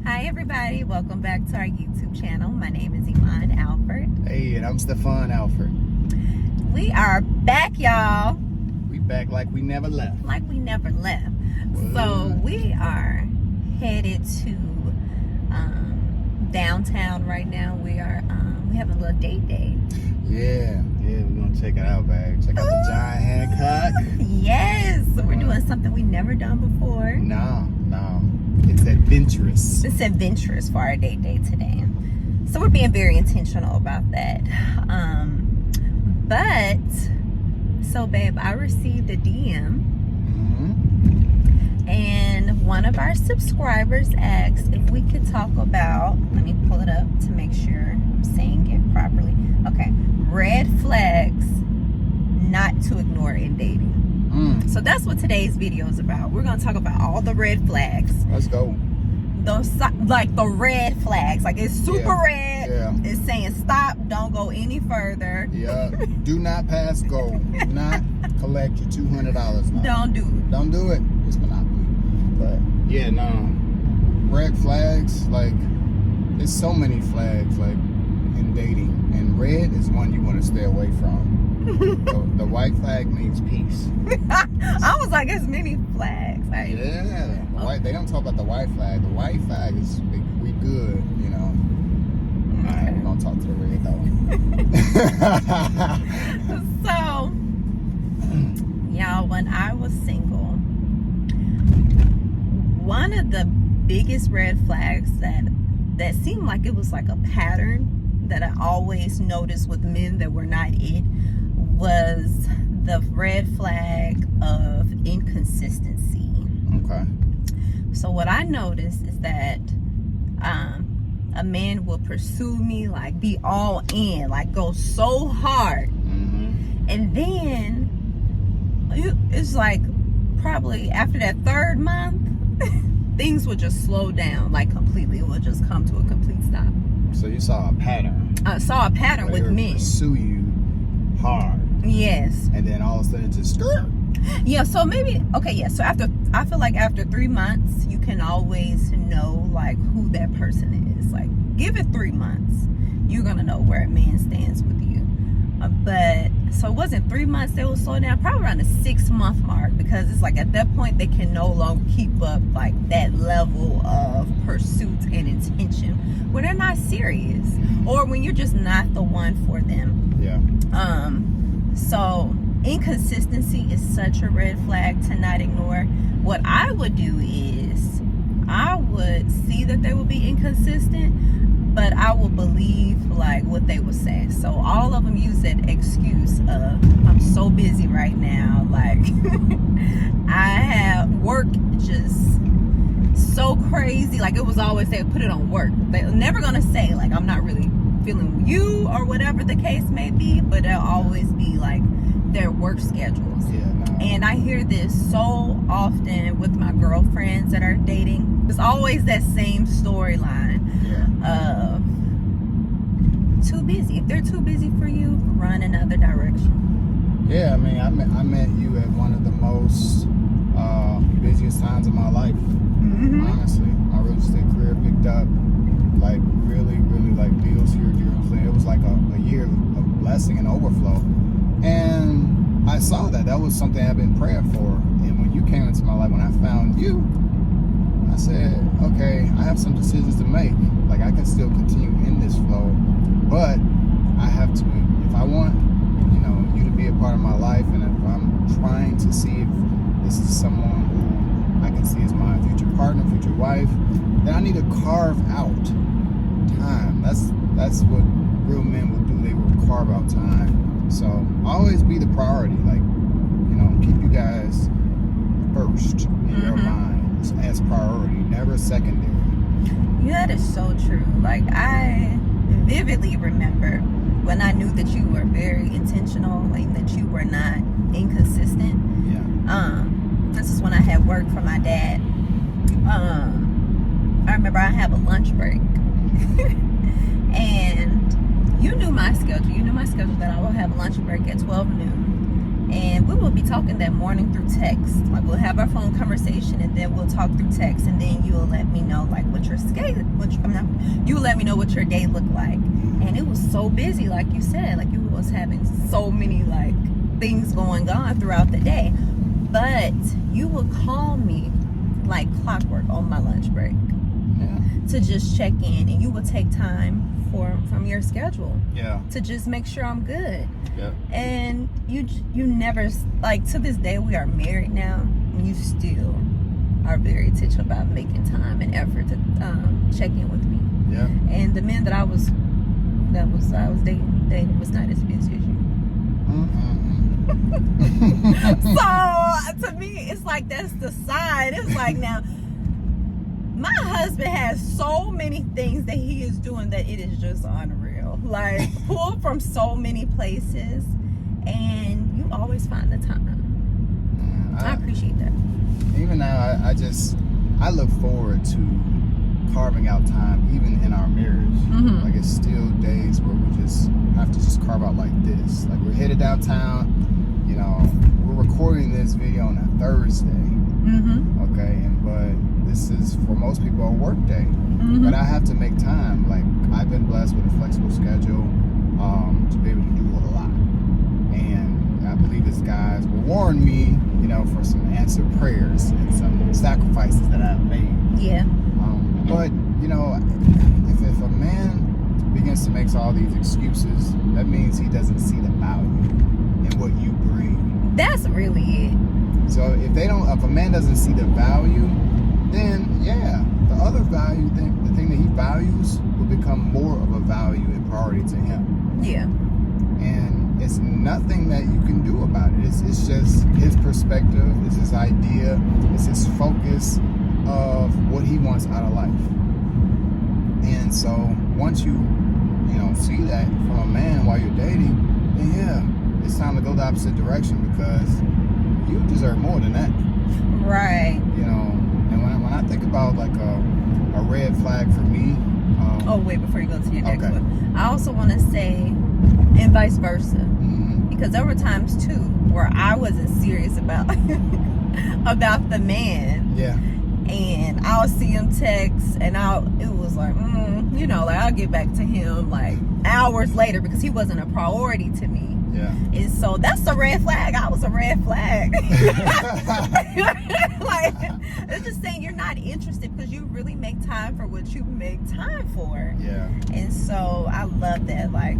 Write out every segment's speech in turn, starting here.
Hi everybody, welcome back to our YouTube channel. My name is Iman Alford. Hey, and I'm Stephon Alford. We are back, y'all. We back like we never left. Like we never left. What? So we are headed to downtown right now. We have a little date day. Yeah, we're gonna check it out, babe. Check out the giant Hancock. Yes, so we're doing something we never done before. No, it's adventurous. It's adventurous for our date day today. So we're being very intentional about that. So babe, I received a DM and one of our subscribers asked if we could talk about, let me pull it up to make sure I'm saying it properly. Okay, red flags not to ignore in dating. So that's what today's video is about. We're going to talk about all the red flags. Let's go. Those, like the red flags, like it's super red. Yeah. It's saying stop, don't go any further. Yeah. Do not pass go. Do not collect your $200 now. Don't do it. Don't do it. It's monopoly. But yeah, no. Red flags, like there's so many flags like in dating, and red is one you want to stay away from. The white flag means peace. I was like, there's many flags. Like, Yeah, the white, they don't talk about the white flag. The white flag is we good, you know. All right, we're gonna talk to the red though. So, y'all, when I was single, one of the biggest red flags that seemed like it was like a pattern that I always noticed with men that were not it was the red flag of inconsistency. Okay. So what I noticed is that a man will pursue me, like be all in, like go so hard, and then it's like probably after that third month things would just slow down, like completely. It would just come to a complete stop. So you saw a pattern. I saw a pattern with men pursue you hard. Yes. And then all of a sudden it just Yeah, so maybe, okay, yeah, so I feel like after 3 months, you can always know, like, who that person is. Like, give it 3 months, you're going to know where a man stands with you. But, so it wasn't 3 months they will slow down, probably around the 6-month mark, because it's like at that point, they can no longer keep up, like, that level of pursuit and intention when they're not serious, or when you're just not the one for them. Yeah. So inconsistency is such a red flag to not ignore. What I would do is I would see that they would be inconsistent, but I will believe like what they would say. So all of them use that excuse of I'm so busy right now, like I have work just so crazy, like it was always they put it on work. They're never gonna say like I'm not really feeling you or whatever the case may be, but it'll always be like their work schedules. Yeah, no. And I hear this so often with my girlfriends that are dating. It's always that same storyline of too busy. If they're too busy for you, run another direction. Yeah, I mean, I met you at one of the most busiest times of my life. Honestly, my real estate career picked up like really like deals here. You know what I'm saying? It was like a year of blessing and overflow. And I saw that was something I've been praying for. And when you came into my life, when I found you, I said, okay, I have some decisions to make. Like I can still continue in this flow, but I have to, if I want, you know, you to be a part of my life, and if I'm trying to see if this is someone who I can see as my future partner, future wife, then I need to carve out time. That's what real men would do. They would carve out time. So always be the priority. Like, you know, keep you guys first in your mind as priority, never secondary. Yeah, that is so true. Like I vividly remember when I knew that you were very intentional and that you were not inconsistent. Yeah. This is when I had worked for my dad. I remember I have a lunch break. And you knew my schedule. You knew my schedule that I will have lunch break at 12 noon. And we will be talking that morning through text. Like we'll have our phone conversation and then we'll talk through text, and then you'll let me know like what your you would let me know what your day looked like. And it was so busy, like you said, like you was having so many like things going on throughout the day. But you would call me like clockwork on my lunch break. Yeah. To just check in, and you would take time from your schedule. Yeah. To just make sure I'm good. Yep. And you never, like, to this day we are married now, and you still are very intentional about making time and effort to check in with me. Yeah. And the men that I was dating was not as busy as you. So to me, it's like that's the sign. It's like, now my husband has so many things that he is doing that it is just unreal. Like, pulled from so many places, and you always find the time. I appreciate that. Even now, I look forward to carving out time, even in our marriage. Mm-hmm. Like, it's still days where we just have to just carve out like this. Like, we're headed downtown, you know, we're recording this video on a Thursday. Mm-hmm. Okay, but this is for most people a work day. Mm-hmm. But I have to make time. Like, I've been blessed with a flexible schedule to be able to do a lot. And I believe this guys will warn me, you know, for some answered prayers and some sacrifices that I've made. Yeah. But, you know, if a man begins to make all these excuses, that means he doesn't see the value in what you bring. That's really it. So if a man doesn't see the value, then yeah, the other value thing, the thing that he values, will become more of a value and priority to him. Yeah. And it's nothing that you can do about it. It's just his perspective, it's his idea, it's his focus of what he wants out of life. And so once you see that from a man while you're dating, then yeah, it's time to go the opposite direction, because you deserve more than that. Right. You know, and when I think about like a red flag for me. Oh, wait, before you go to your next okay. one, I also want to say, and vice versa, Mm-hmm. because there were times too where I wasn't serious about the man. Yeah. And I'll see him text, and it was like, like I'll get back to him like hours later, because he wasn't a priority to me. Yeah. And so that's a red flag. I was a red flag. Like, it's just saying you're not interested because you really make time for what you make time for. Yeah. And so I love that. Like,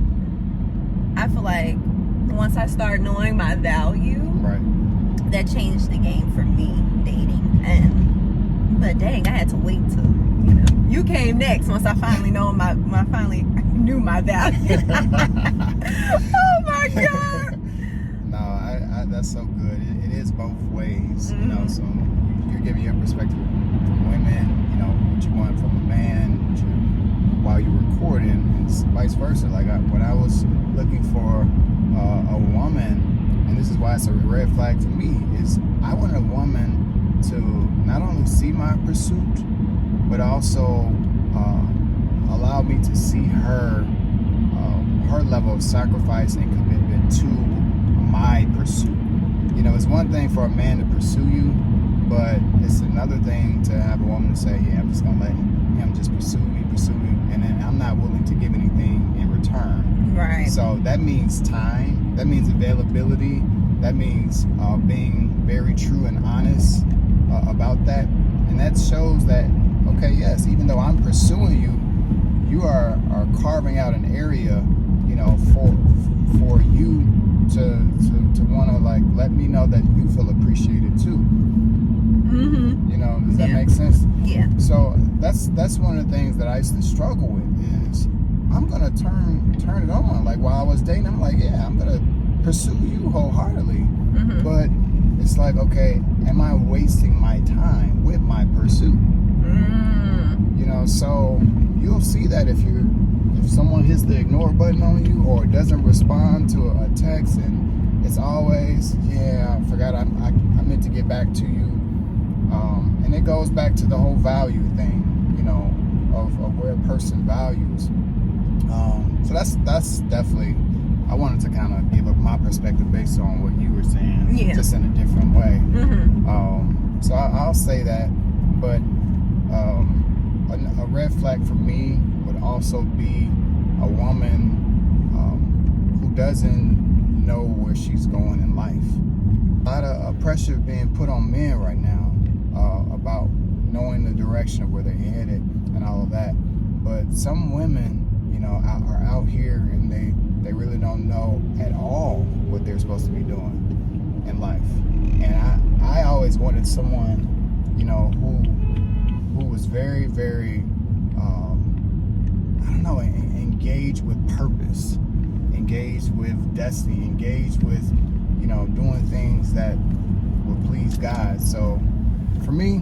I feel like once I start knowing my value, Right. that changed the game for me dating. But dang, I had to wait till you came next once I finally knew my value. Oh my God. No, I that's so good. It is both ways, Mm-hmm. you know. So you're giving your perspective from women, you know, what you want from a man, while you're recording, and vice versa. Like when I was looking for a woman, and this is why it's a red flag to me, is I wanted a woman to not only see my pursuit, but also allow me to see her level of sacrifice and commitment to my pursuit. You know, it's one thing for a man to pursue you, but it's another thing to have a woman to say, yeah, I'm just gonna let him just pursue me, and then I'm not willing to give anything in return. Right. So that means time, that means availability, that means being very true and honest about that. And that shows that, okay, yes, even though I'm pursuing you, you are carving out an area, you know, for you to want to like let me know that you feel appreciated too. Mm-hmm. You know, does that make sense? Yeah. So that's one of the things that I used to struggle with, is I'm gonna turn it on. Like while I was dating, I'm like, yeah, I'm gonna pursue you wholeheartedly. Mm-hmm. But it's like, okay, am I wasting my time with my pursuit? Mm. You know, so you'll see that if someone hits the ignore button on you or doesn't respond to a text, and it's always, yeah, I forgot I meant to get back to you. And it goes back to the whole value thing, you know, of where a person values. So that's definitely, I wanted to kind of give up my perspective based on what you were saying, just in a different way. Mm-hmm. So I'll say that, but a red flag for me would also be a woman who doesn't know where she's going in life. A lot of pressure being put on men right now about knowing the direction of where they're headed and all of that. But some women, are out here and they really don't know at all what they're supposed to be doing in life. And I always wanted someone, who was very, very, engaged with purpose, engaged with destiny, engaged with, doing things that would please God. So for me,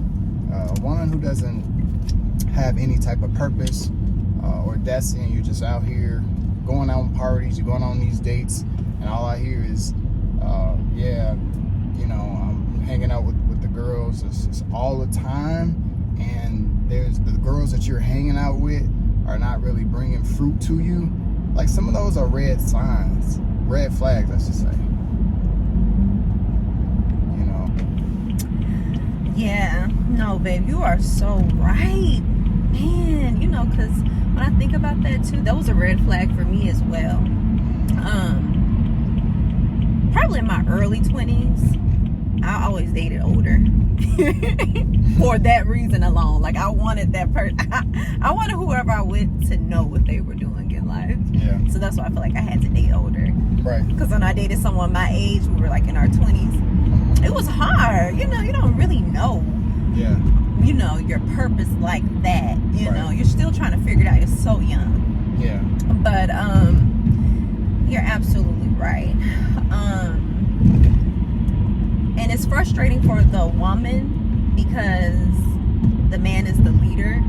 a woman who doesn't have any type of purpose or destiny, you're just out here going out on parties, you're going on these dates, and all I hear is, I'm hanging out with the girls it's all the time, and there's the girls that you're hanging out with are not really bringing fruit to you. Like, some of those are red flags, I should say. Yeah, no, babe, you are so right, man. Because when I think about that too, that was a red flag for me as well. Probably in my early 20s, I always dated older. For that reason alone. Like, I wanted that person. I wanted whoever I went to know what they were doing in life. Yeah. So that's why I feel like I had to date older. Right. Because when I dated someone my age, we were like in our 20s. It was hard. You don't really know. Yeah. Your purpose like that. Right. You're still trying to figure it out. You're so young. Yeah. But you're absolutely right. And it's frustrating for the woman because the man is the leader.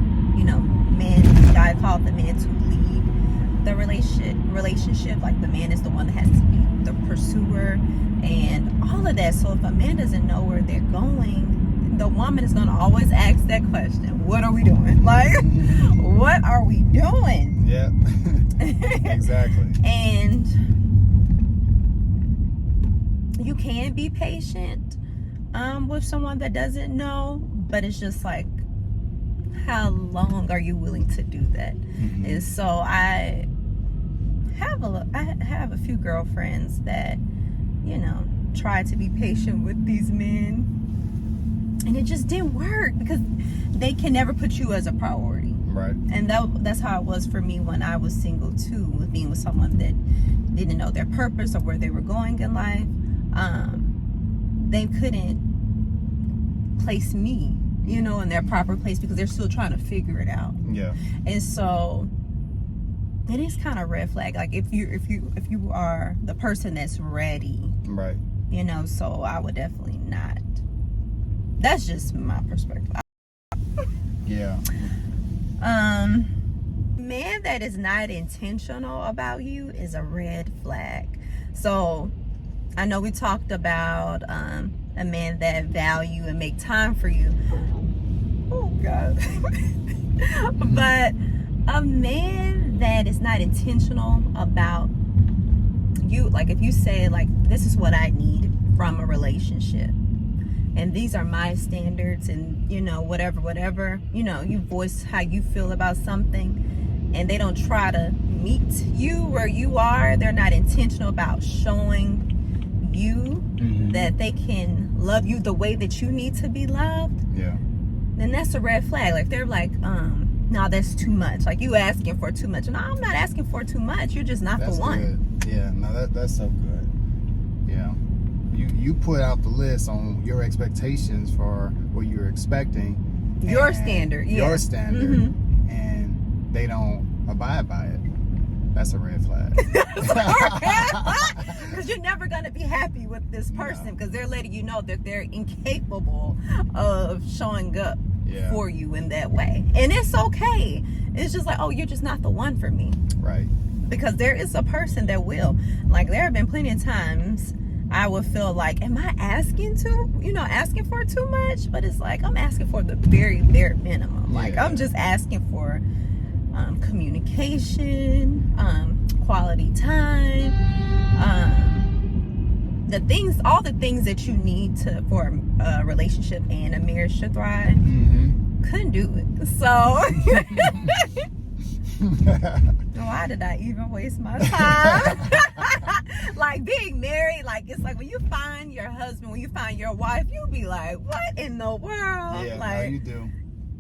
God called the man to lead the relationship. Like, the man is the one that has to be the pursuer and all of that. So if a man doesn't know where they're going, the woman is going to always ask that question: what are we doing? Like, what are we doing? Yeah. Exactly. And you can be patient with someone that doesn't know, but it's just like, how long are you willing to do that? And so I have a few girlfriends that try to be patient with these men, and it just didn't work because they can never put you as a priority. Right. And that's how it was for me when I was single too, with being with someone that didn't know their purpose or where they were going in life. They couldn't place me, in their proper place because they're still trying to figure it out. Yeah. And so it is kind of red flag. Like, if you are the person that's ready, right? So I would definitely not. That's just my perspective. Yeah. Man that is not intentional about you is a red flag. So I know we talked about a man that value and make time for you. Oh God. But a man that is not intentional about you, like, if you say, like, this is what I need from a relationship, and these are my standards, and whatever, you voice how you feel about something, and they don't try to meet you where you are, they're not intentional about showing you that they can love you the way that you need to be loved, then that's a red flag. Like, they're like, no, that's too much. Like, you asking for too much. No, I'm not asking for too much. You're just not the one. Good. Yeah, no, that's so good. Yeah. You put out the list on your expectations for what you're expecting. Your standard. Yeah. Your standard. And they don't abide by it. That's a red flag. Because you're never going to be happy with this person because they're letting you know that they're incapable of showing up for you in that way. And it's okay. It's just like, oh, you're just not the one for me. Right. Because there is a person that will. Like, there have been plenty of times I would feel like, am I asking for too much? But it's like, I'm asking for the very bare minimum. Like, I'm just asking for communication, quality time, all the things that you need for a relationship and a marriage to thrive. couldn't do it. So why did I even waste my time? Like being married, like it's like when you find your husband, when you find your wife, you'll be like, what in the world? Yeah, like, no, you do.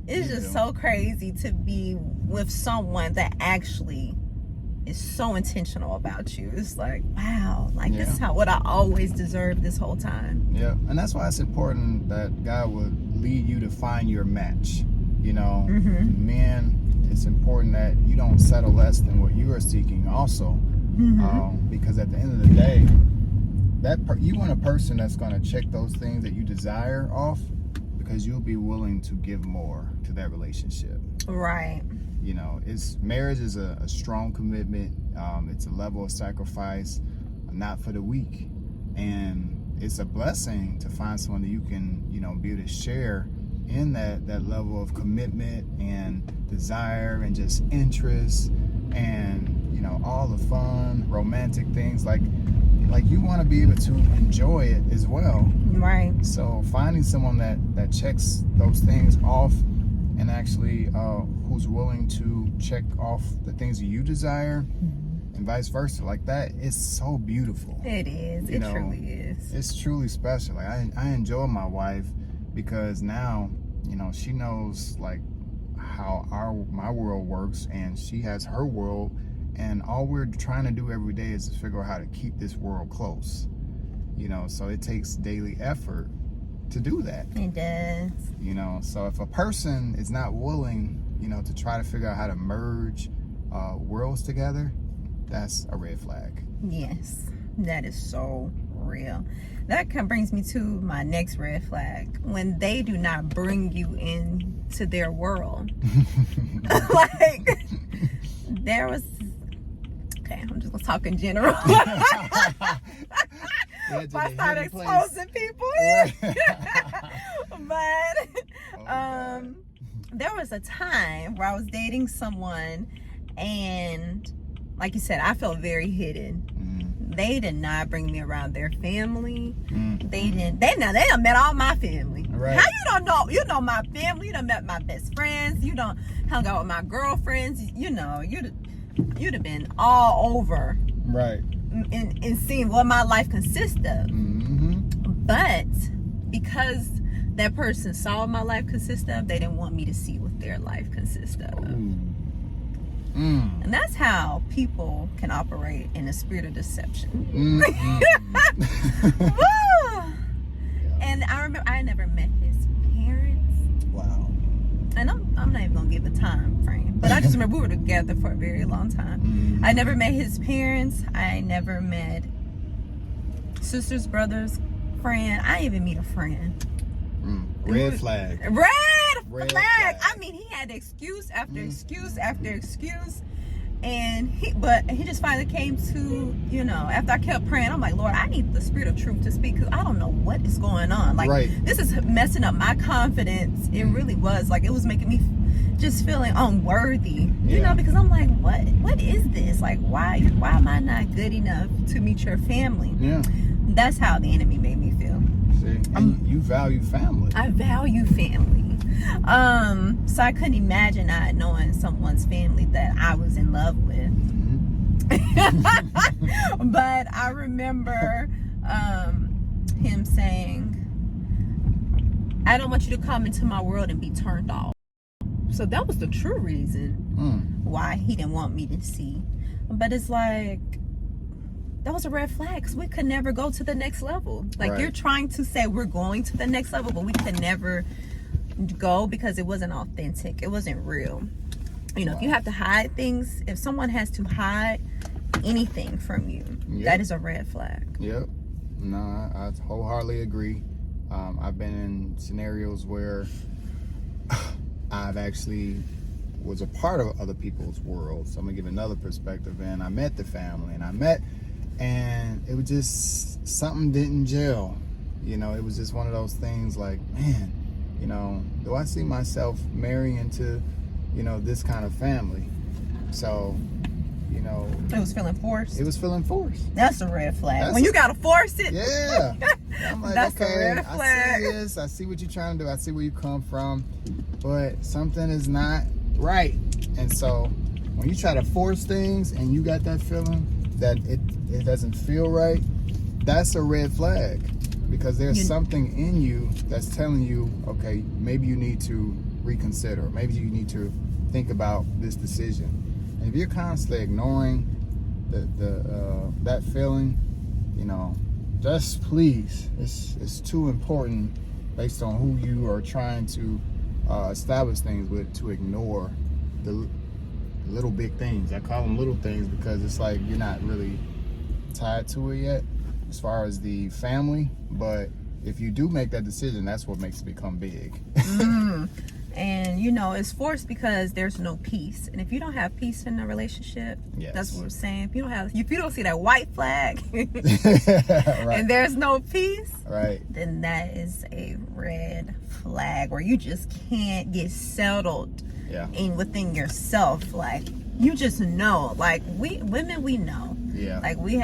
It's just so crazy to be with someone that actually is so intentional about you. It's like, wow, like this is what I always deserved this whole time. Yeah, and that's why it's important that God would lead you to find your match. You know, men, it's important that you don't settle less than what you are seeking also. Because at the end of the day, you want a person that's going to check those things that you desire off, because you'll be willing to give more to that relationship. Right. You know, marriage is a strong commitment. It's a level of sacrifice, not for the weak. And it's a blessing to find someone that you can, you know, be able to share in that level of commitment and desire and just interest and, you know, all the fun, romantic things. Like you want to be able to enjoy it as well. Right. So finding someone that checks those things off, and actually who's willing to check off the things that you desire, and vice versa, like that is so beautiful. It is. It truly is. It's truly special. Like I enjoy my wife because now, you know, she knows like how my world works, and she has her world, and all we're trying to do every day is to figure out how to keep this world close. You know, so it takes daily effort to do that. It does. You know, so if a person is not willing, you know, to try to figure out how to merge worlds together, that's a red flag. Yes, that is so real. That kind of brings me to my next red flag: when they do not bring you into their world. Like there was. Okay, I'm just gonna talk in general. If I start exposing people. But there was a time where I was dating someone, and like you said, I felt very hidden. They did not bring me around their family. They done met all my family. Right. How you don't know? You know my family. You done met my best friends. You done hung out with my girlfriends. You know, you'd have been all over. Right. And seeing what my life consists of. But because that person saw what my life consists of, they didn't want me to see what their life consists of. And that's how people can operate in a spirit of deception. And I remember I never met his parents. Wow. And I'm not even gonna give a time frame, but I just remember we were together for a very long time. I never met his parents. I never met sisters, brothers, friend. I didn't even meet a friend. Red flag. Red flag. I mean, he had excuse after excuse after excuse, and he just finally came to, you know, after I kept praying, I'm like, Lord, I need the spirit of truth to speak, because I don't know what is going on. Like, this is messing up my confidence. It really was. Like, it was making me just feeling unworthy, you know, because I'm like, what is this? Like, why am I not good enough to meet your family? Yeah. That's how the enemy made me feel. See, and you value family. I value family. So I couldn't imagine not knowing someone's family that I was in love with. But I remember him saying, I don't want you to come into my world and be turned off. So that was the true reason why he didn't want me to see. But it's like, that was a red flag, because we could never go to the next level. Like, you're trying to say we're going to the next level, but we could never go because it wasn't authentic. It wasn't real. You know, if you have to hide things, if someone has to hide anything from you, that is a red flag. Yep. No, I wholeheartedly agree. I've been in scenarios where I've actually was a part of other people's world. So I'm gonna give another perspective. And I met the family, and it was just, something didn't gel. You know, it was just one of those things like, man, you know, do I see myself marrying into, you know, this kind of family? So you know, It was feeling forced. it was feeling forced. That's a red flag. That's When you gotta force it. Yeah. I'm like, That's a okay, red I flag. see this. I see what you're trying to do. I see where you come from. But something is not right. And so when you try to force things and you got that feeling that it doesn't feel right, that's a red flag. Because there's something in you that's telling you, okay, maybe you need to reconsider. Maybe you need to think about this decision. And if you're constantly ignoring that feeling, you know, just please, it's too important based on who you are trying to establish things with, to ignore the little big things. I call them little things because it's like you're not really tied to it yet as far as the family, but if you do make that decision, that's what makes it become big. And you know, it's forced because there's no peace. And if you don't have peace in a relationship, Yes. that's what we're saying. If you don't see that white flag Right. and there's no peace, Right. then that is a red flag, or you just can't get settled Yeah. within yourself. Like, you just know, like, we women, we know. Yeah. Like, we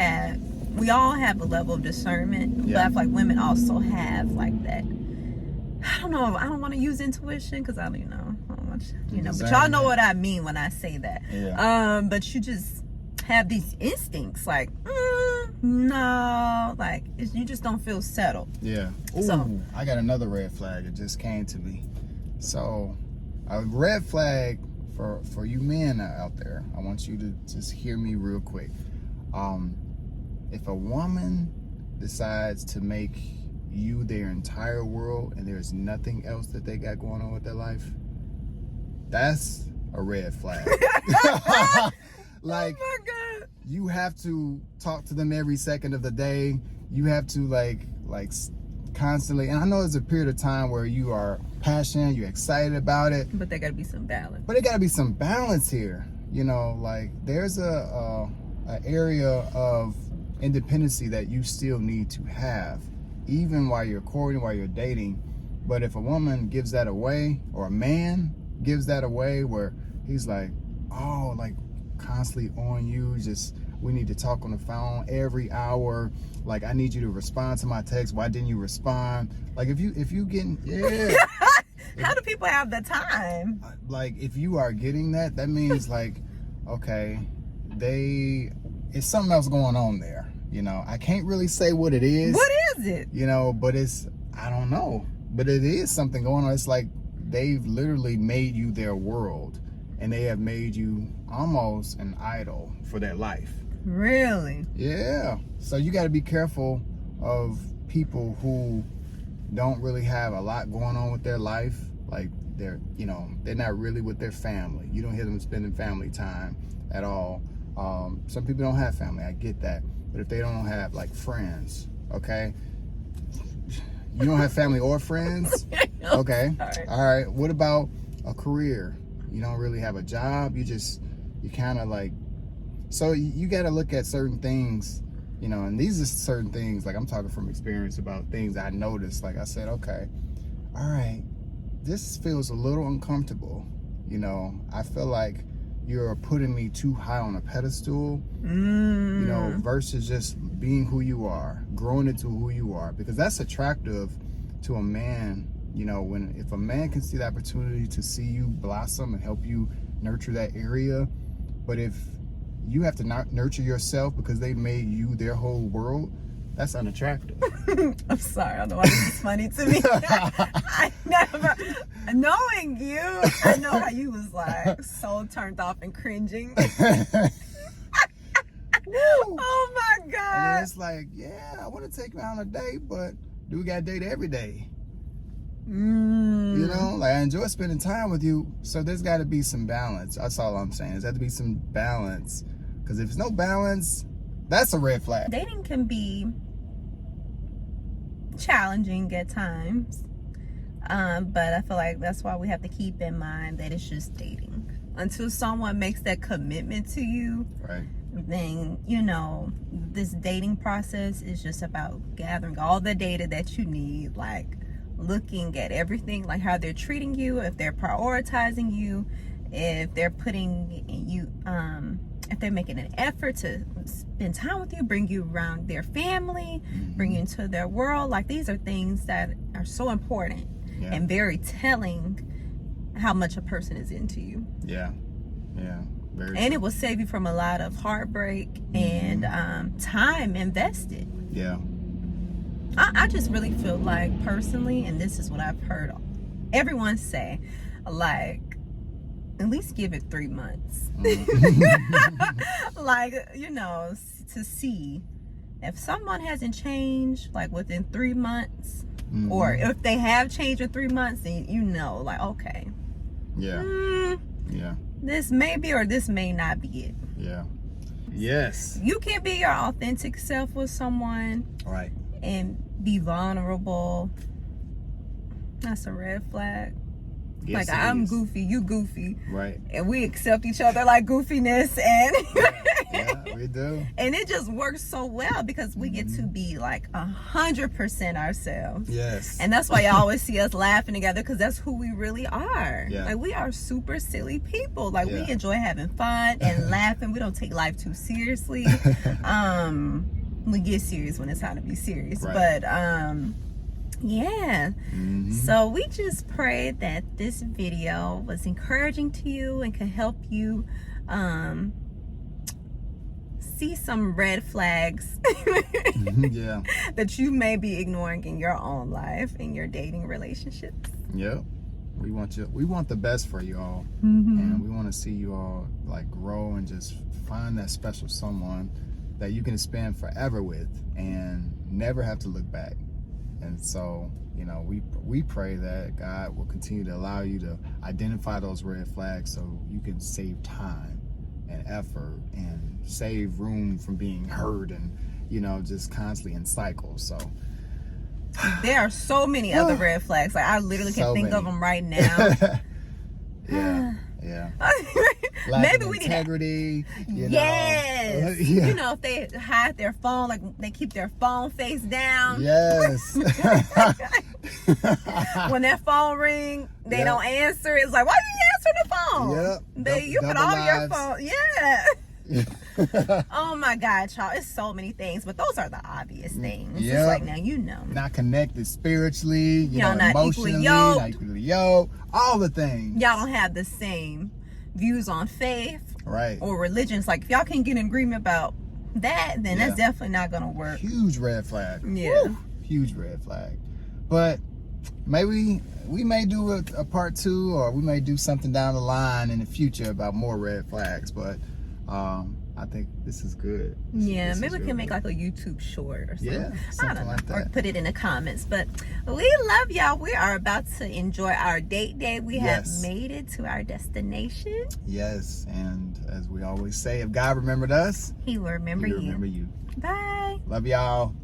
all have a level of discernment, Yeah. but I feel like women also have like that. I don't know. I don't want to use intuition because I don't even know. I don't want but y'all know what I mean when I say that. Yeah. But you just have these instincts, like, no, like you just don't feel settled. Yeah. Ooh, So- I got another red flag. It just came to me. So, a red flag for you men out there. I want you to just hear me real quick. If a woman decides to make you their entire world and there's nothing else that they got going on with their life, that's a red flag. Like, Oh my God. you have to talk to them every second of the day. You have to like constantly, and I know there's a period of time where you are passionate, you're excited about it, But there got to be some balance. but it got to be some balance here. You know, like there's a area of independency that you still need to have, even while you're courting, while you're dating. But if a woman gives that away, or a man gives that away, where he's like, oh, like constantly on you, just we need to talk on the phone every hour, like I need you to respond to my text, why didn't you respond? Like if you getting How do people have the time? like if you are getting that means like, okay, it's something else going on there. You know, I can't really say what it is. What is it? You know, but I don't know. But it is something going on. It's like they've literally made you their world, and they have made you almost an idol for their life. Really? Yeah. So you got to be careful of people who don't really have a lot going on with their life. Like they're not really with their family. You don't hear them spending family time at all. Some people don't have family. I get that. But if they don't have like friends, okay? You don't have family or friends? Okay. All right. What about a career? You don't really have a job. You kind of like, so you got to look at certain things, you know, and these are certain things, like I'm talking from experience about things I noticed. Like I said, okay, all right, this feels a little uncomfortable. You know, I feel like you're putting me too high on a pedestal, you know, versus just being who you are, growing into who you are, because that's attractive to a man. You know, if a man can see the opportunity to see you blossom and help you nurture that area, but if you have to not nurture yourself because they made you their whole world, that's unattractive. I'm sorry, I don't know why this is funny to me. I never, knowing you, I know how you was like so turned off and cringing. Oh my And God. then it's like, yeah, I want to take you out on a date, but do we got to date every day? You know, like I enjoy spending time with you, so there's got to be some balance. That's all I'm saying. There's got to be some balance, because if there's no balance, that's a red flag. Dating can be challenging at times, but I feel like that's why we have to keep in mind that it's just dating. Until someone makes that commitment to you, Right. then, you know, this dating process is just about gathering all the data that you need, like looking at everything, like how they're treating you, if they're prioritizing you, if they're putting you if they're making an effort to spend time with you, bring you around their family, bring you into their world, like these are things that are so important and very telling how much a person is into you. Yeah. Very and true. It will save you from a lot of heartbreak and time invested. Yeah. I just really feel like, personally, and this is what I've heard everyone say, like, at least give it 3 months. Like, you know, to see if someone hasn't changed, like, within 3 months, or if they have changed in 3 months, then you know, like, okay. Yeah. This may be or this may not be it. Yeah. Yes. You can be your authentic self with someone. Right. And be vulnerable. That's a red flag. Yes, like, I'm goofy, you goofy. Right. And we accept each other like goofiness, and yeah, we do. And it just works so well because we get to be like 100% ourselves. Yes. And that's why you always see us laughing together, because that's who we really are. Yeah. Like, we are super silly people. Like, we enjoy having fun and laughing. We don't take life too seriously. We get serious when it's time to be serious. Right. But yeah. So we just pray that this video was encouraging to you and can help you see some red flags that you may be ignoring in your own life, in your dating relationships. Yep. We want the best for you all. And we want to see you all like grow and just find that special someone that you can spend forever with and never have to look back. And so, you know, we pray that God will continue to allow you to identify those red flags so you can save time and effort and save room from being hurt and, you know, just constantly in cycles. So there are so many other red flags. Like, I literally can't think of them right now. Yeah. Maybe we integrity. Need yes. You know, if they hide their phone, like they keep their phone face down. Yes. When their phone ring, they don't answer. It's like, why do you answer the phone? You put all your phone. Oh my God, y'all. It's so many things, but those are the obvious things. It's like, now you know. Not connected spiritually, you know, not emotionally, not equally yoked, all the things. Y'all don't have the same views on faith or religion. It's like, if y'all can get an agreement about that, then that's definitely not gonna work. Huge red flag. Yeah. Woo, huge red flag. But maybe we may do a part 2, or we may do something down the line in the future about more red flags. But I think this is good. Maybe we can make like a YouTube short or something. Yeah, something like that. Or put it in the comments. But we love y'all. We are about to enjoy our date day. We have made it to our destination. Yes, and as we always say, if God remembered us, He will remember you. Remember you. Bye. Love y'all.